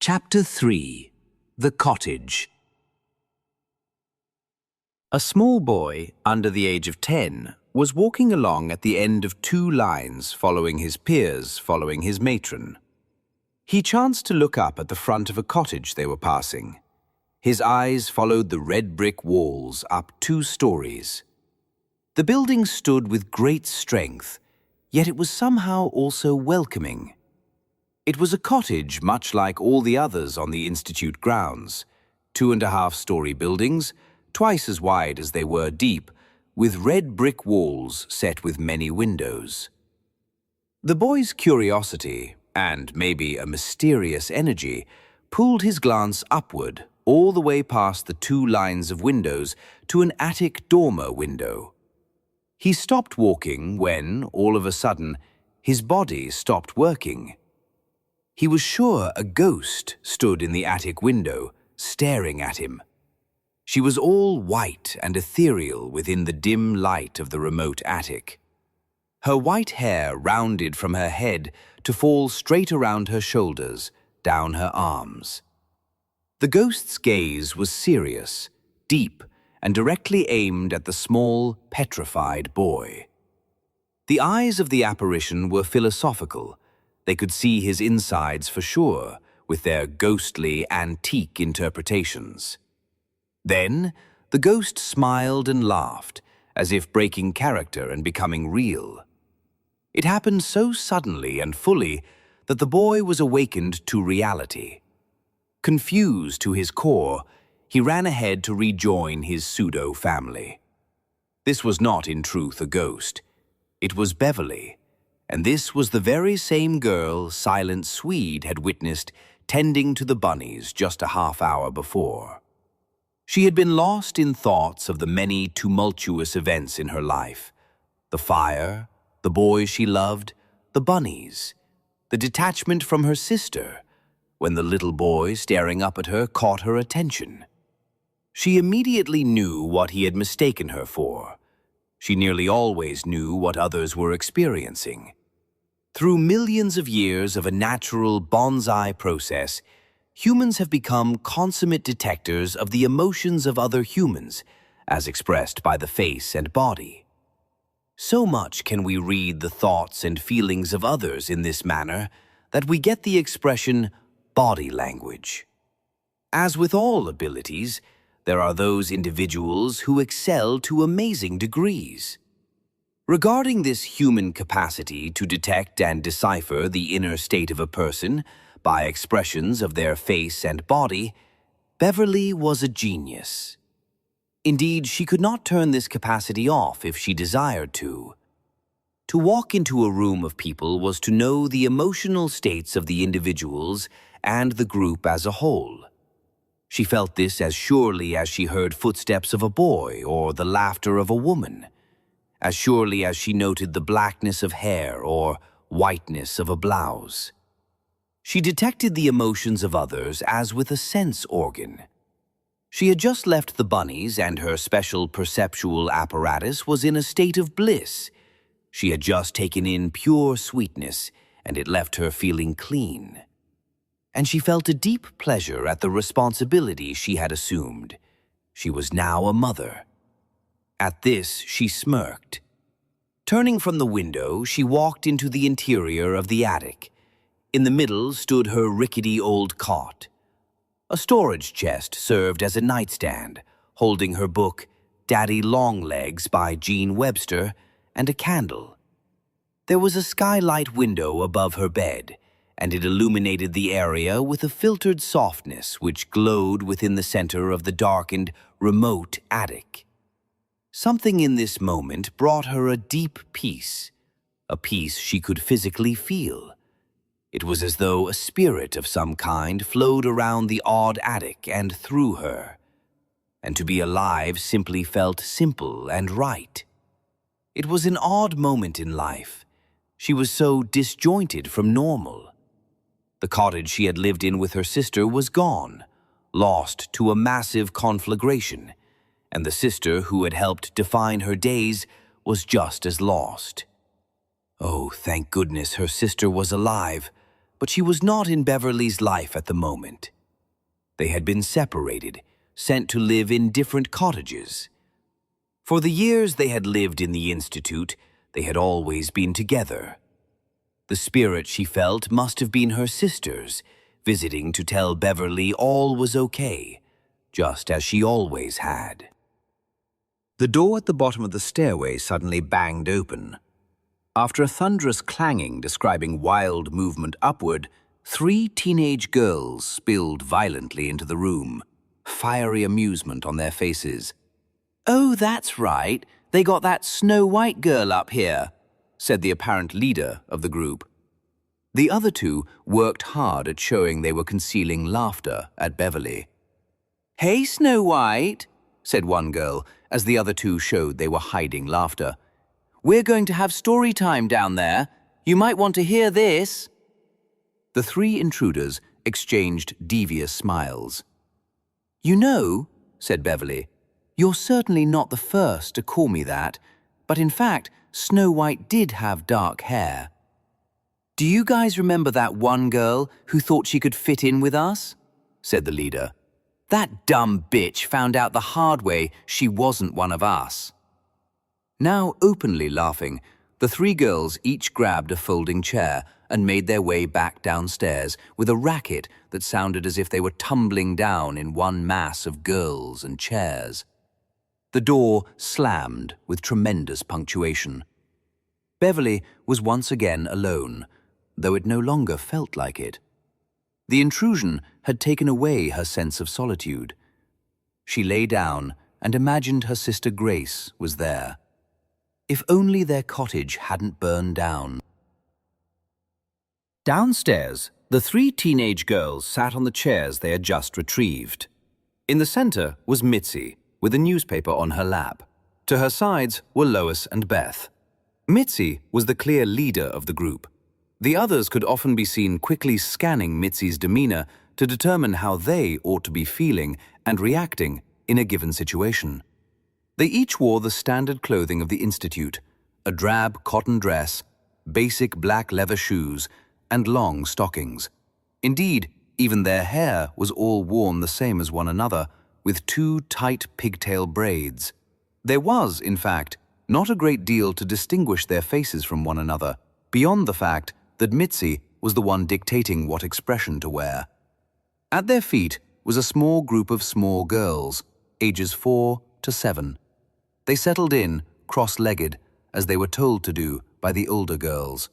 Chapter 3. The Cottage. A small boy, under the age of 10, was walking along at the end of two lines following his peers, following his matron. He chanced to look up at the front of a cottage they were passing. His eyes followed the red brick walls up 2 stories. The building stood with great strength, yet it was somehow also welcoming. It was a cottage much like all the others on the Institute grounds, 2.5-story buildings, twice as wide as they were deep, with red brick walls set with many windows. The boy's curiosity, and maybe a mysterious energy, pulled his glance upward all the way past the 2 lines of windows to an attic dormer window. He stopped walking when, all of a sudden, his body stopped working. He was sure a ghost stood in the attic window, staring at him. She was all white and ethereal within the dim light of the remote attic. Her white hair rounded from her head to fall straight around her shoulders, down her arms. The ghost's gaze was serious, deep, and directly aimed at the small, petrified boy. The eyes of the apparition were philosophical. They could see his insides for sure, with their ghostly, antique interpretations. Then, the ghost smiled and laughed, as if breaking character and becoming real. It happened so suddenly and fully that the boy was awakened to reality. Confused to his core, he ran ahead to rejoin his pseudo-family. This was not in truth a ghost. It was Beverly, and this was the very same girl Silent Swede had witnessed tending to the bunnies just a half-hour before. She had been lost in thoughts of the many tumultuous events in her life: the fire, the boy she loved, the bunnies, the detachment from her sister, when the little boy staring up at her caught her attention. She immediately knew what he had mistaken her for. She nearly always knew what others were experiencing. Through millions of years of a natural bonsai process, humans have become consummate detectors of the emotions of other humans, as expressed by the face and body. So much can we read the thoughts and feelings of others in this manner that we get the expression body language. As with all abilities, there are those individuals who excel to amazing degrees. Regarding this human capacity to detect and decipher the inner state of a person by expressions of their face and body, Beverly was a genius. Indeed, she could not turn this capacity off if she desired to. To walk into a room of people was to know the emotional states of the individuals and the group as a whole. She felt this as surely as she heard footsteps of a boy or the laughter of a woman, as surely as she noted the blackness of hair or whiteness of a blouse. She detected the emotions of others as with a sense organ. She had just left the bunnies, and her special perceptual apparatus was in a state of bliss. She had just taken in pure sweetness, and it left her feeling clean. And she felt a deep pleasure at the responsibility she had assumed. She was now a mother. At this, she smirked. Turning from the window, she walked into the interior of the attic. In the middle stood her rickety old cot. A storage chest served as a nightstand, holding her book, Daddy Longlegs by Gene Webster, and a candle. There was a skylight window above her bed, and it illuminated the area with a filtered softness which glowed within the center of the darkened, remote attic. Something in this moment brought her a deep peace, a peace she could physically feel. It was as though a spirit of some kind flowed around the odd attic and through her, and to be alive simply felt simple and right. It was an odd moment in life. She was so disjointed from normal. The cottage she had lived in with her sister was gone, lost to a massive conflagration, and the sister who had helped define her days was just as lost. Oh, thank goodness her sister was alive, but she was not in Beverly's life at the moment. They had been separated, sent to live in different cottages. For the years they had lived in the institute, they had always been together. The spirit she felt must have been her sister's, visiting to tell Beverly all was okay, just as she always had. The door at the bottom of the stairway suddenly banged open. After a thunderous clanging describing wild movement upward, 3 teenage girls spilled violently into the room, fiery amusement on their faces. "Oh, that's right. They got that Snow White girl up here," said the apparent leader of the group. The other 2 worked hard at showing they were concealing laughter at Beverly. "Hey, Snow White," said one girl, as the other 2 showed they were hiding laughter. "We're going to have story time down there. You might want to hear this." The 3 intruders exchanged devious smiles. "You know," said Beverly, "you're certainly not the first to call me that, but in fact, Snow White did have dark hair. Do you guys remember that one girl who thought she could fit in with us?" said the leader. "That dumb bitch found out the hard way she wasn't one of us." Now openly laughing, the 3 girls each grabbed a folding chair and made their way back downstairs with a racket that sounded as if they were tumbling down in one mass of girls and chairs. The door slammed with tremendous punctuation. Beverly was once again alone, though it no longer felt like it. The intrusion had taken away her sense of solitude. She lay down and imagined her sister Grace was there. If only their cottage hadn't burned down. Downstairs, the 3 teenage girls sat on the chairs they had just retrieved. In the center was Mitzi, with a newspaper on her lap. To her sides were Lois and Beth. Mitzi was the clear leader of the group. The others could often be seen quickly scanning Mitzi's demeanor to determine how they ought to be feeling and reacting in a given situation. They each wore the standard clothing of the institute, a drab cotton dress, basic black leather shoes, and long stockings. Indeed, even their hair was all worn the same as one another, with 2 tight pigtail braids. There was, in fact, not a great deal to distinguish their faces from one another, beyond the fact that Mitzi was the one dictating what expression to wear. At their feet was a small group of small girls, ages 4 to 7. They settled in, cross-legged, as they were told to do by the older girls.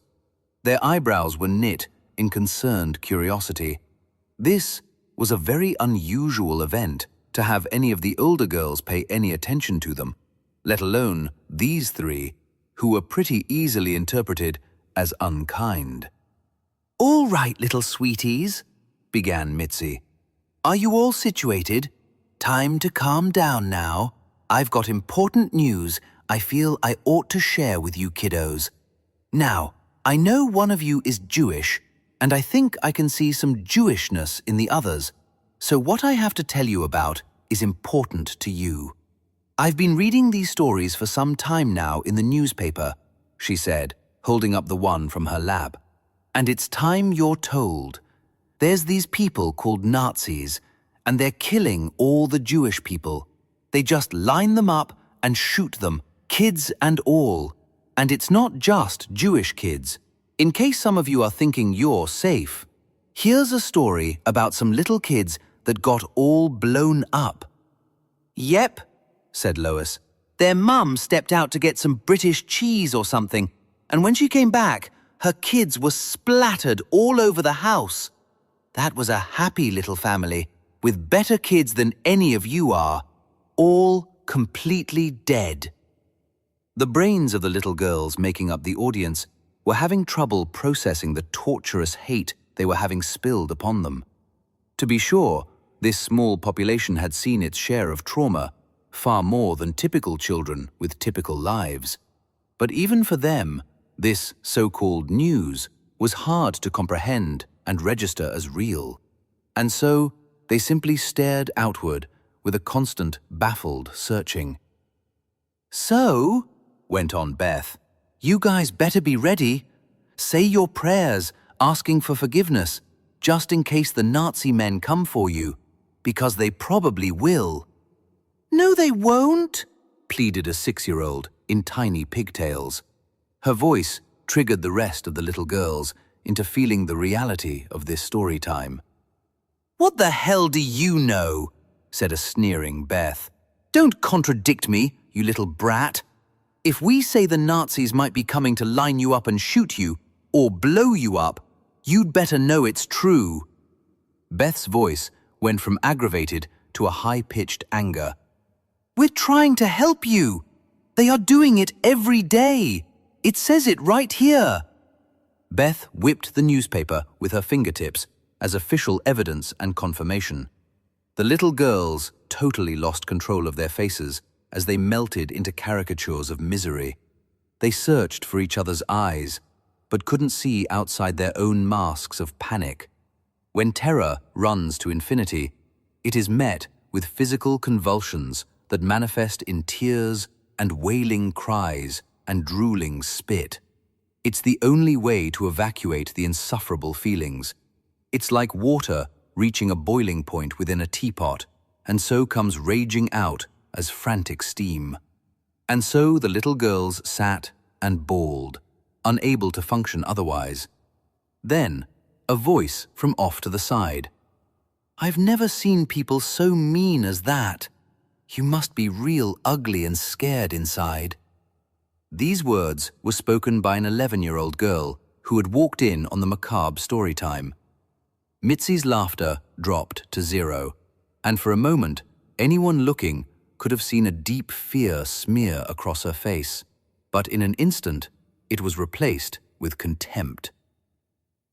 Their eyebrows were knit in concerned curiosity. This was a very unusual event to have any of the older girls pay any attention to them, let alone these 3, who were pretty easily interpreted as unkind. "All right, little sweeties," began Mitzi. "Are you all situated? Time to calm down now. I've got important news I feel I ought to share with you kiddos. Now, I know one of you is Jewish, and I think I can see some Jewishness in the others, so what I have to tell you about is important to you. I've been reading these stories for some time now in the newspaper," she said, holding up the one from her lap. "And it's time you're told. There's these people called Nazis, and they're killing all the Jewish people. They just line them up and shoot them, kids and all. And it's not just Jewish kids. In case some of you are thinking you're safe, here's a story about some little kids that got all blown up." "Yep," said Lois. "Their mum stepped out to get some British cheese or something, and when she came back, her kids were splattered all over the house. That was a happy little family, with better kids than any of you are, all completely dead." The brains of the little girls making up the audience were having trouble processing the torturous hate they were having spilled upon them. To be sure, this small population had seen its share of trauma, far more than typical children with typical lives. But even for them, this so-called news was hard to comprehend and register as real. And so they simply stared outward with a constant, baffled searching. "So," went on Beth, "you guys better be ready. Say your prayers. asking for forgiveness, just in case the Nazi men come for you, because they probably will." "No, they won't," pleaded a 6-year-old in tiny pigtails. Her voice triggered the rest of the little girls into feeling the reality of this story time. "What the hell do you know?" said a sneering Beth. "Don't contradict me, you little brat. If we say the Nazis might be coming to line you up and shoot you, or blow you up, you'd better know it's true." Beth's voice went from aggravated to a high-pitched anger. "We're trying to help you. They are doing it every day. It says it right here." Beth whipped the newspaper with her fingertips as official evidence and confirmation. The little girls totally lost control of their faces as they melted into caricatures of misery. They searched for each other's eyes, but couldn't see outside their own masks of panic. When terror runs to infinity, it is met with physical convulsions that manifest in tears and wailing cries and drooling spit. It's the only way to evacuate the insufferable feelings. It's like water reaching a boiling point within a teapot, and so comes raging out as frantic steam. And so the little girls sat and bawled, unable to function otherwise. Then, a voice from off to the side. "I've never seen people so mean as that. You must be real ugly and scared inside." These words were spoken by an 11-year-old girl who had walked in on the macabre story time. Mitzi's laughter dropped to 0, and for a moment, anyone looking could have seen a deep fear smear across her face. But in an instant, it was replaced with contempt.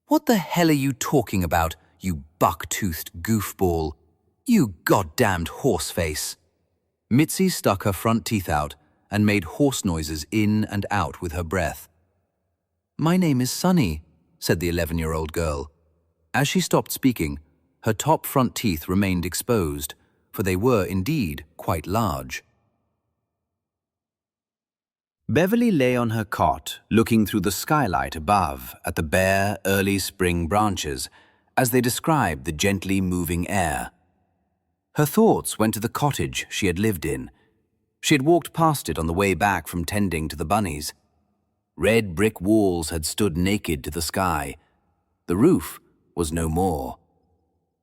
"What the hell are you talking about, you buck-toothed goofball? You goddamned horseface." Mitzi stuck her front teeth out and made horse noises in and out with her breath. "My name is Sunny," said the 11-year-old girl. As she stopped speaking, her top front teeth remained exposed, for they were indeed quite large. Beverly lay on her cot, looking through the skylight above at the bare, early spring branches as they described the gently moving air. Her thoughts went to the cottage she had lived in. She had walked past it on the way back from tending to the bunnies. Red brick walls had stood naked to the sky. The roof was no more.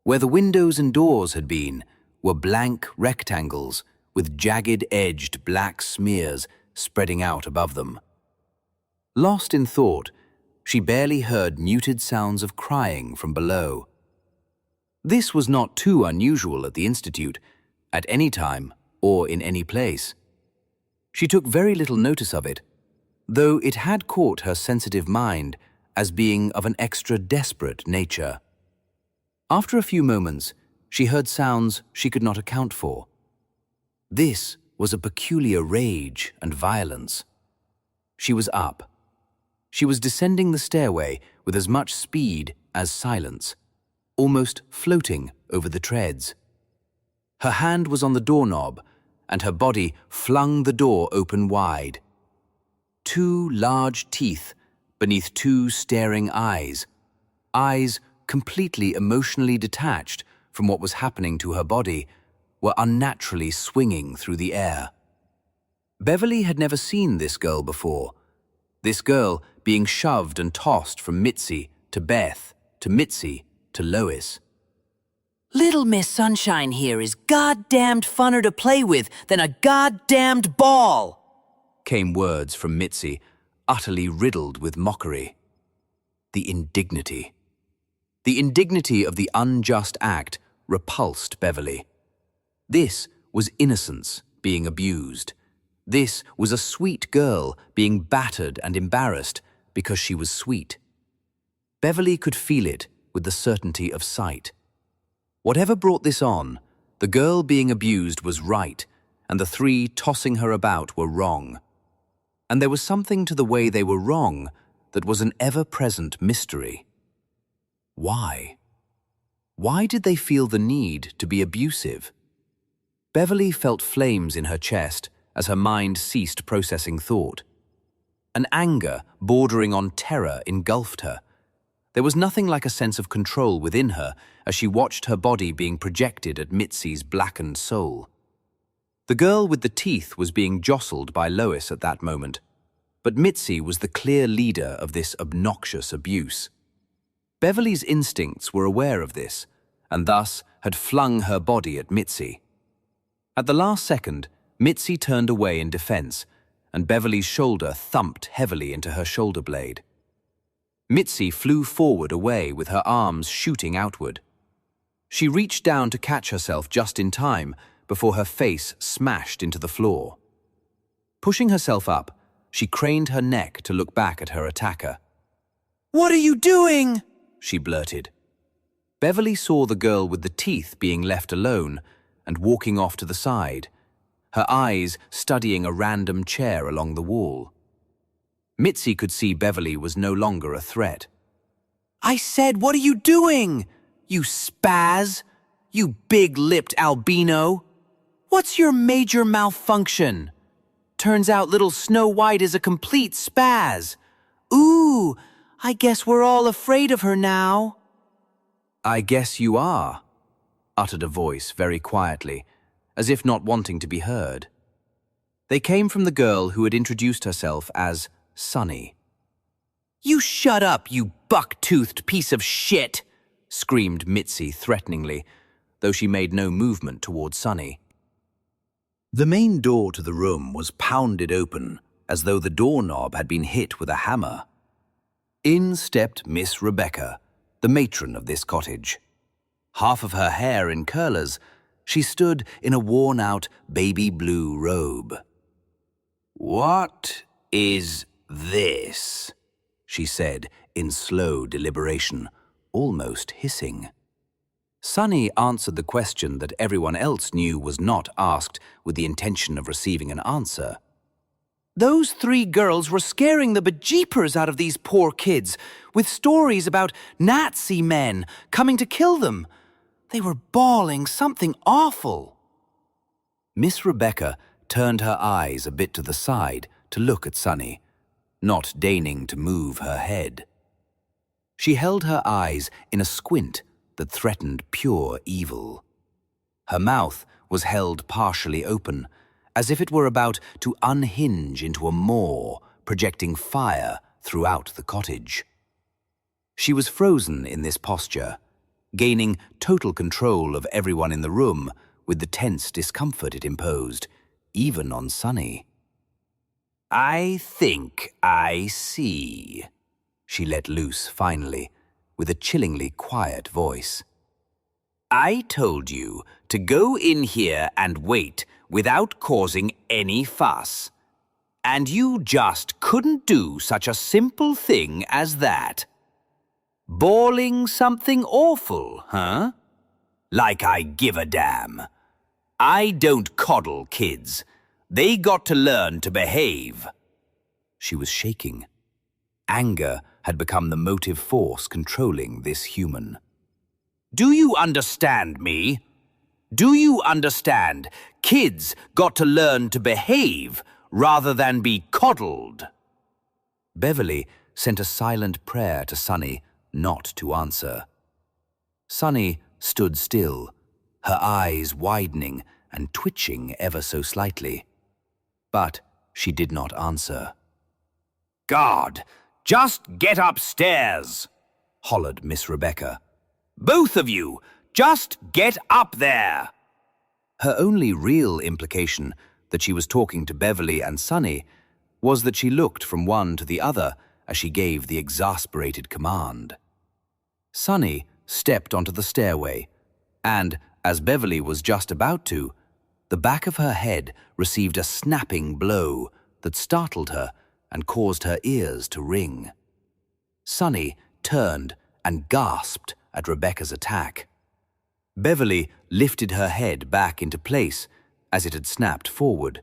Where the windows and doors had been were blank rectangles with jagged-edged black smears spreading out above them. Lost in thought, she barely heard muted sounds of crying from below. This was not too unusual at the Institute, at any time or in any place. She took very little notice of it, though it had caught her sensitive mind as being of an extra desperate nature. After a few moments, she heard sounds she could not account for. This was a peculiar rage and violence. She was up. She was descending the stairway with as much speed as silence, almost floating over the treads. Her hand was on the doorknob, and her body flung the door open wide. 2 large teeth beneath 2 staring eyes, eyes completely emotionally detached from what was happening to her body, were unnaturally swinging through the air. Beverly had never seen this girl before. This girl being shoved and tossed from Mitzi to Beth to Mitzi to Lois. "Little Miss Sunshine here is goddamned funner to play with than a goddamned ball," came words from Mitzi, utterly riddled with mockery. The indignity. The indignity of the unjust act repulsed Beverly. This was innocence being abused. This was a sweet girl being battered and embarrassed because she was sweet. Beverly could feel it with the certainty of sight. Whatever brought this on, the girl being abused was right, and the 3 tossing her about were wrong. And there was something to the way they were wrong that was an ever-present mystery. Why? Why did they feel the need to be abusive? Beverly felt flames in her chest as her mind ceased processing thought. An anger bordering on terror engulfed her. There was nothing like a sense of control within her as she watched her body being projected at Mitzi's blackened soul. The girl with the teeth was being jostled by Lois at that moment, but Mitzi was the clear leader of this obnoxious abuse. Beverly's instincts were aware of this, and thus had flung her body at Mitzi. At the last second, Mitzi turned away in defense, and Beverly's shoulder thumped heavily into her shoulder blade. Mitzi flew forward away with her arms shooting outward. She reached down to catch herself just in time before her face smashed into the floor. Pushing herself up, she craned her neck to look back at her attacker. "What are you doing?" she blurted. Beverly saw the girl with the teeth being left alone and walking off to the side, her eyes studying a random chair along the wall. Mitzi could see Beverly was no longer a threat. "I said, what are you doing? You spaz! You big-lipped albino! What's your major malfunction? Turns out little Snow White is a complete spaz. Ooh, I guess we're all afraid of her now." "I guess you are," uttered a voice very quietly, as if not wanting to be heard. They came from the girl who had introduced herself as Sunny. "You shut up, you buck-toothed piece of shit!" screamed Mitzi threateningly, though she made no movement toward Sunny. The main door to the room was pounded open, as though the doorknob had been hit with a hammer. In stepped Miss Rebecca, the matron of this cottage. Half of her hair in curlers, she stood in a worn-out baby blue robe. "What is this?" she said in slow deliberation, almost hissing. Sunny answered the question that everyone else knew was not asked with the intention of receiving an answer. "Those 3 girls were scaring the bejeepers out of these poor kids with stories about Nazi men coming to kill them. They were bawling something awful." Miss Rebecca turned her eyes a bit to the side to look at Sunny, not deigning to move her head. She held her eyes in a squint that threatened pure evil. Her mouth was held partially open, as if it were about to unhinge into a maw, projecting fire throughout the cottage. She was frozen in this posture, gaining total control of everyone in the room with the tense discomfort it imposed, even on Sunny. "I think I see," she let loose finally, with a chillingly quiet voice. "I told you to go in here and wait without causing any fuss. And you just couldn't do such a simple thing as that. Bawling something awful, huh? Like I give a damn. I don't coddle kids. They got to learn to behave." She was shaking. Anger had become the motive force controlling this human. "Do you understand me? Do you understand? Kids got to learn to behave rather than be coddled." Beverly sent a silent prayer to Sunny not to answer. Sunny stood still, her eyes widening and twitching ever so slightly. But she did not answer. "God, just get upstairs," hollered Miss Rebecca. "Both of you, just get up there." Her only real implication that she was talking to Beverly and Sunny was that she looked from one to the other as she gave the exasperated command. Sunny stepped onto the stairway, and, as Beverly was just about to, the back of her head received a snapping blow that startled her and caused her ears to ring. Sunny turned and gasped at Rebecca's attack. Beverly lifted her head back into place as it had snapped forward,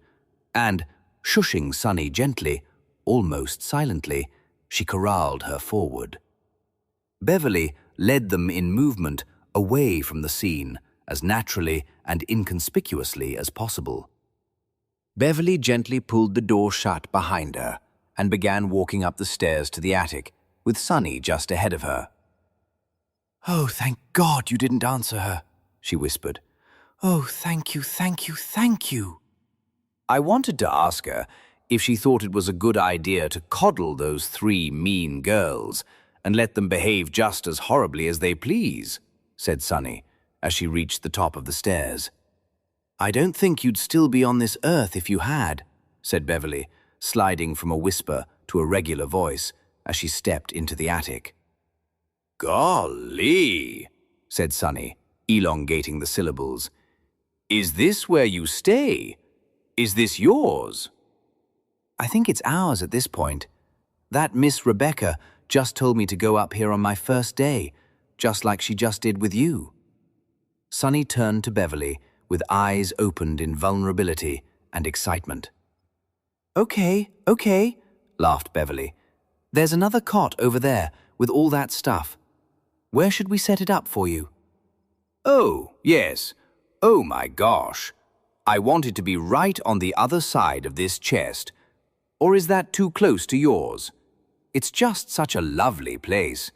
and, shushing Sunny gently, almost silently, she corralled her forward. Beverly led them in movement away from the scene as naturally and inconspicuously as possible. Beverly gently pulled the door shut behind her and began walking up the stairs to the attic, with Sunny just ahead of her. "Oh, thank God you didn't answer her," she whispered. "Oh, thank you, thank you, thank you." I wanted to ask her if she thought it was a good idea to coddle those 3 mean girls and let them behave just as horribly as they please, said Sunny, as she reached the top of the stairs. "I don't think you'd still be on this earth if you had," said Beverly, sliding from a whisper to a regular voice as she stepped into the attic. Golly, said Sunny, elongating the syllables. Is this where you stay? Is this yours? "I think it's ours at this point. That Miss Rebecca just told me to go up here on my first day, just like she just did with you." Sunny turned to Beverly with eyes opened in vulnerability and excitement. Okay, laughed Beverly. "There's another cot over there with all that stuff. Where should we set it up for you?" Oh, yes. Oh my gosh. I want it to be right on the other side of this chest. Or is that too close to yours? It's just such a lovely place.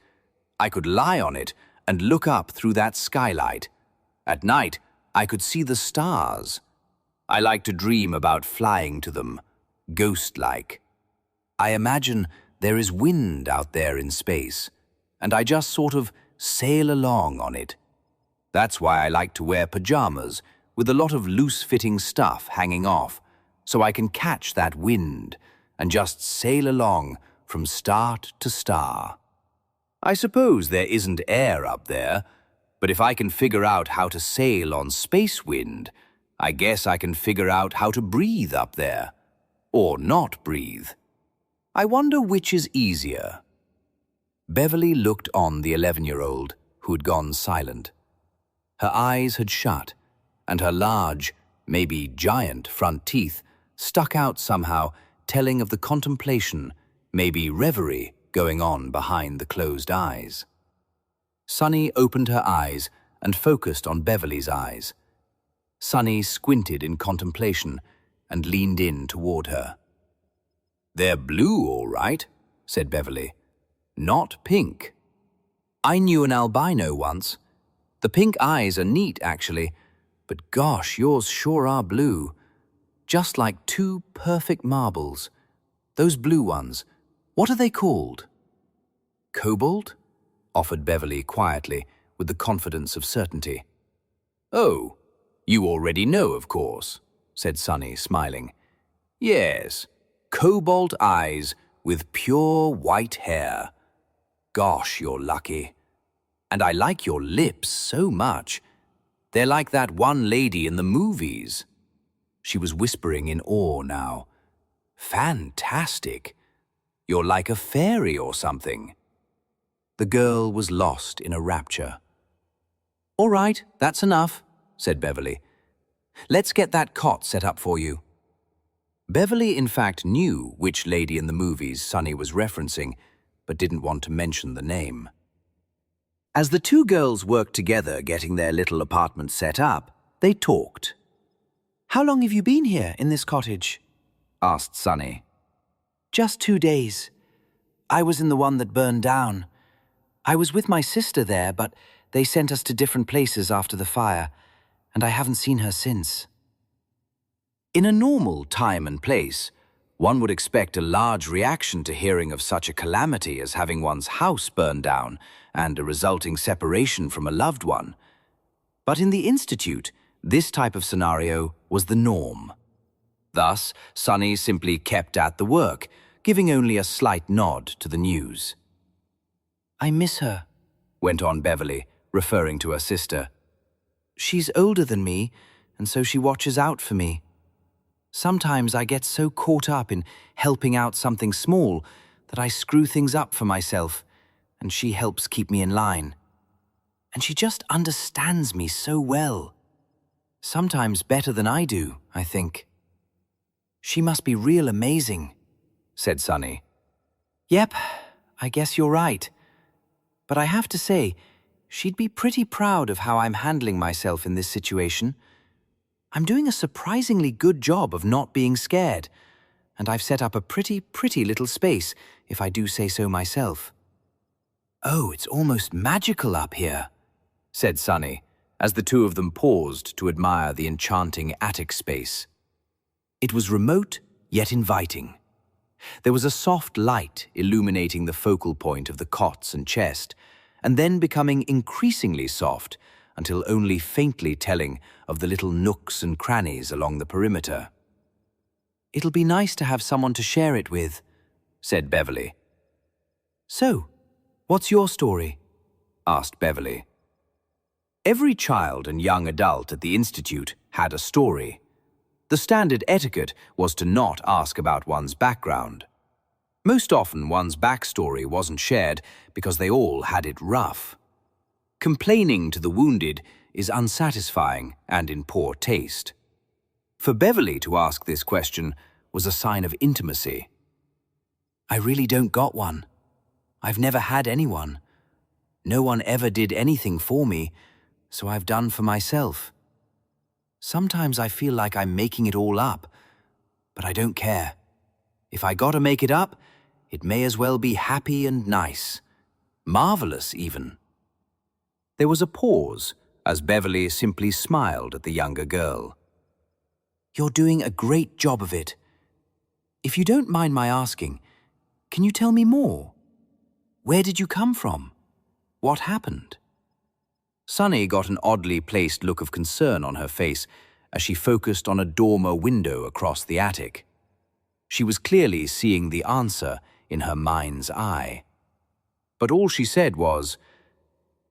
I could lie on it and look up through that skylight. At night, I could see the stars. I like to dream about flying to them, ghost-like. I imagine there is wind out there in space, and I just sort of sail along on it. That's why I like to wear pajamas with a lot of loose-fitting stuff hanging off, so I can catch that wind and just sail along from start to star. I suppose there isn't air up there, but if I can figure out how to sail on space wind, I guess I can figure out how to breathe up there. Or not breathe. I wonder which is easier." Beverly looked on the 11-year-old, who had gone silent. Her eyes had shut, and her large, maybe giant front teeth stuck out somehow, telling of the contemplation, maybe reverie, going on behind the closed eyes. Sunny opened her eyes and focused on Beverly's eyes. Sunny squinted in contemplation and leaned in toward her. "They're blue, all right," said Beverly. "Not pink." "I knew an albino once. The pink eyes are neat, actually, but gosh, yours sure are blue. Just like 2 perfect marbles. Those blue ones, what are they called?" "Cobalt?" offered Beverly quietly, with the confidence of certainty. "Oh, you already know, of course," said Sunny, smiling. "Yes, cobalt eyes with pure white hair. Gosh, you're lucky. And I like your lips so much. They're like that one lady in the movies." She was whispering in awe now. "Fantastic. You're like a fairy or something." The girl was lost in a rapture. "All right, that's enough," said Beverly. "Let's get that cot set up for you." Beverly, in fact, knew which lady in the movies Sunny was referencing, but didn't want to mention the name. As the 2 girls worked together getting their little apartment set up, they talked. "How long have you been here in this cottage?" asked Sunny. "Just 2 days. I was in the one that burned down. I was with my sister there, but they sent us to different places after the fire, and I haven't seen her since." In a normal time and place, one would expect a large reaction to hearing of such a calamity as having one's house burn down and a resulting separation from a loved one. But in the Institute, this type of scenario was the norm. Thus, Sunny simply kept at the work, giving only a slight nod to the news. "I miss her," went on Beverly, referring to her sister. "She's older than me, and so she watches out for me. Sometimes I get so caught up in helping out something small that I screw things up for myself, and she helps keep me in line. And she just understands me so well. Sometimes better than I do, I think." "She must be real amazing," said Sunny. "Yep, I guess you're right. But I have to say, she'd be pretty proud of how I'm handling myself in this situation. I'm doing a surprisingly good job of not being scared, and I've set up a pretty little space, if I do say so myself." "Oh, it's almost magical up here," said Sunny, as the two of them paused to admire the enchanting attic space. It was remote, yet inviting. There was a soft light illuminating the focal point of the cots and chest, and then becoming increasingly soft until only faintly telling of the little nooks and crannies along the perimeter. "It'll be nice to have someone to share it with," said Beverly. "So, what's your story?" asked Beverly. Every child and young adult at the Institute had a story. The standard etiquette was to not ask about one's background. Most often one's backstory wasn't shared because they all had it rough. Complaining to the wounded is unsatisfying and in poor taste. For Beverly to ask this question was a sign of intimacy. "I really don't got one. I've never had anyone. No one ever did anything for me, so I've done for myself. Sometimes I feel like I'm making it all up, but I don't care. If I gotta make it up, it may as well be happy and nice. Marvelous, even." There was a pause as Beverly simply smiled at the younger girl. "You're doing a great job of it. If you don't mind my asking, can you tell me more? Where did you come from? What happened?" Sunny got an oddly placed look of concern on her face as she focused on a dormer window across the attic. She was clearly seeing the answer in her mind's eye. But all she said was,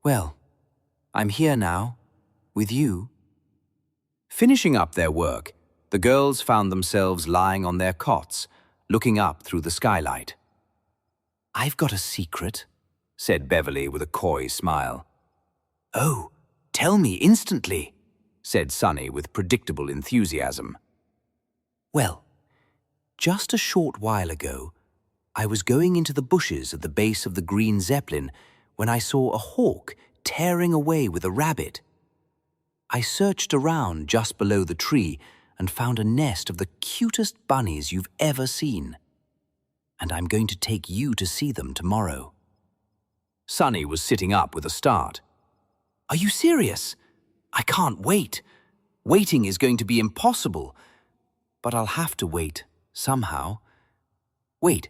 "Well, I'm here now, with you." Finishing up their work, the girls found themselves lying on their cots, looking up through the skylight. "I've got a secret," said Beverly with a coy smile. "Oh, tell me instantly," said Sunny with predictable enthusiasm. "Well, just a short while ago, I was going into the bushes at the base of the Green Zeppelin when I saw a hawk tearing away with a rabbit. I searched around just below the tree and found a nest of the cutest bunnies you've ever seen. And I'm going to take you to see them tomorrow." Sunny was sitting up with a start. "Are you serious? I can't wait. Waiting is going to be impossible. But I'll have to wait, somehow. Wait,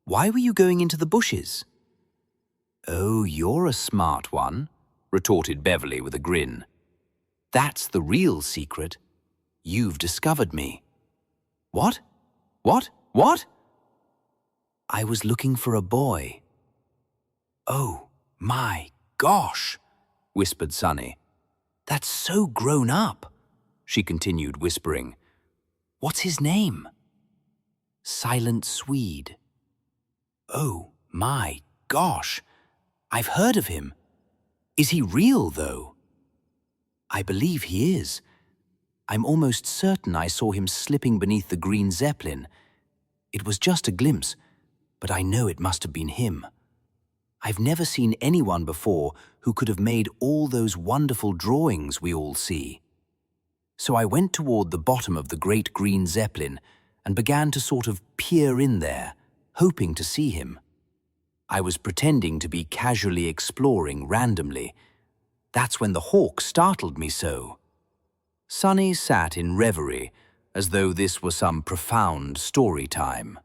why were you going into the bushes?" "Oh, you're a smart one," retorted Beverly with a grin. "That's the real secret. You've discovered me." "What? What?" "I was looking for a boy." "Oh, my gosh," whispered Sunny. "That's so grown up," she continued whispering. "What's his name?" "Silent Swede." "Oh, my gosh, I've heard of him. Is he real, though?" "I believe he is. I'm almost certain I saw him slipping beneath the Green Zeppelin. It was just a glimpse, but I know it must have been him. I've never seen anyone before who could have made all those wonderful drawings we all see. So I went toward the bottom of the great Green Zeppelin and began to sort of peer in there, hoping to see him. I was pretending to be casually exploring randomly. That's when the hawk startled me so." Sunny sat in reverie, as though this were some profound story time.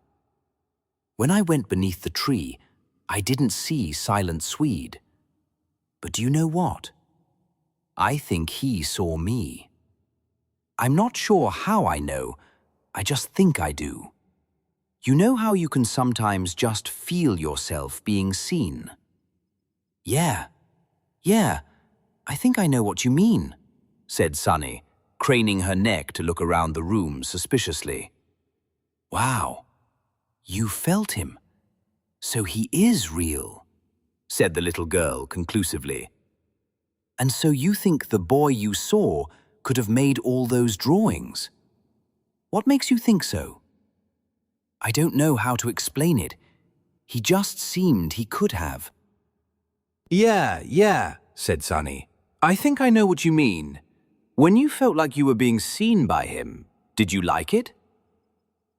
"When I went beneath the tree, I didn't see Silent Swede. But do you know what? I think he saw me. I'm not sure how I know, I just think I do. You know how you can sometimes just feel yourself being seen?" Yeah, I think I know what you mean," said Sunny, craning her neck to look around the room suspiciously. "Wow, you felt him. So he is real," said the little girl conclusively. "And so you think the boy you saw could have made all those drawings? What makes you think so?" "I don't know how to explain it. He just seemed he could have." Yeah, said Sunny. "I think I know what you mean. When you felt like you were being seen by him, did you like it?"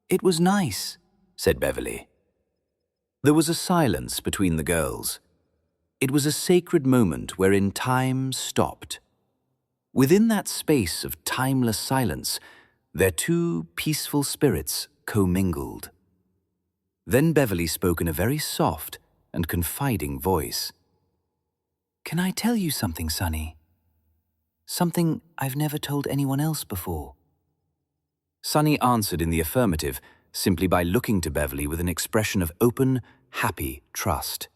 "It was nice," said Beverly. There was a silence between the girls. It was a sacred moment wherein time stopped. Within that space of timeless silence, their two peaceful spirits commingled. Then Beverly spoke in a very soft and confiding voice. Can I tell you something, Sonny? Something I've never told anyone else before. Sonny answered in the affirmative simply by looking to Beverly with an expression of open, happy trust.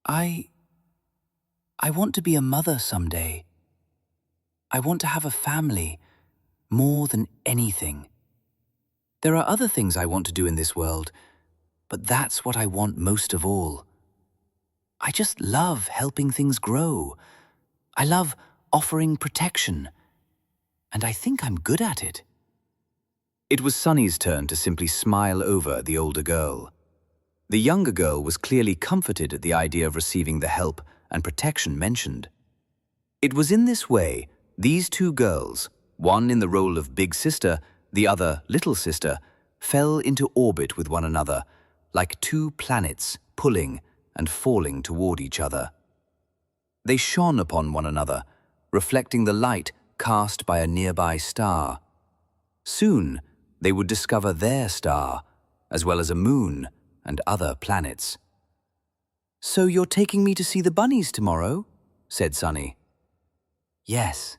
I want to be a mother someday. I want to have a family more than anything. There are other things I want to do in this world, but that's what I want most of all. I just love helping things grow. I love offering protection, and I think I'm good at it. It was Sonny's turn to simply smile over the older girl. The younger girl was clearly comforted at the idea of receiving the help and protection mentioned. It was in this way these two girls, one in the role of big sister, the other little sister, fell into orbit with one another, like two planets pulling and falling toward each other. They shone upon one another, reflecting the light cast by a nearby star. Soon, they would discover their star, as well as a moon and other planets. So you're taking me to see the bunnies tomorrow? Said Sonny. Yes,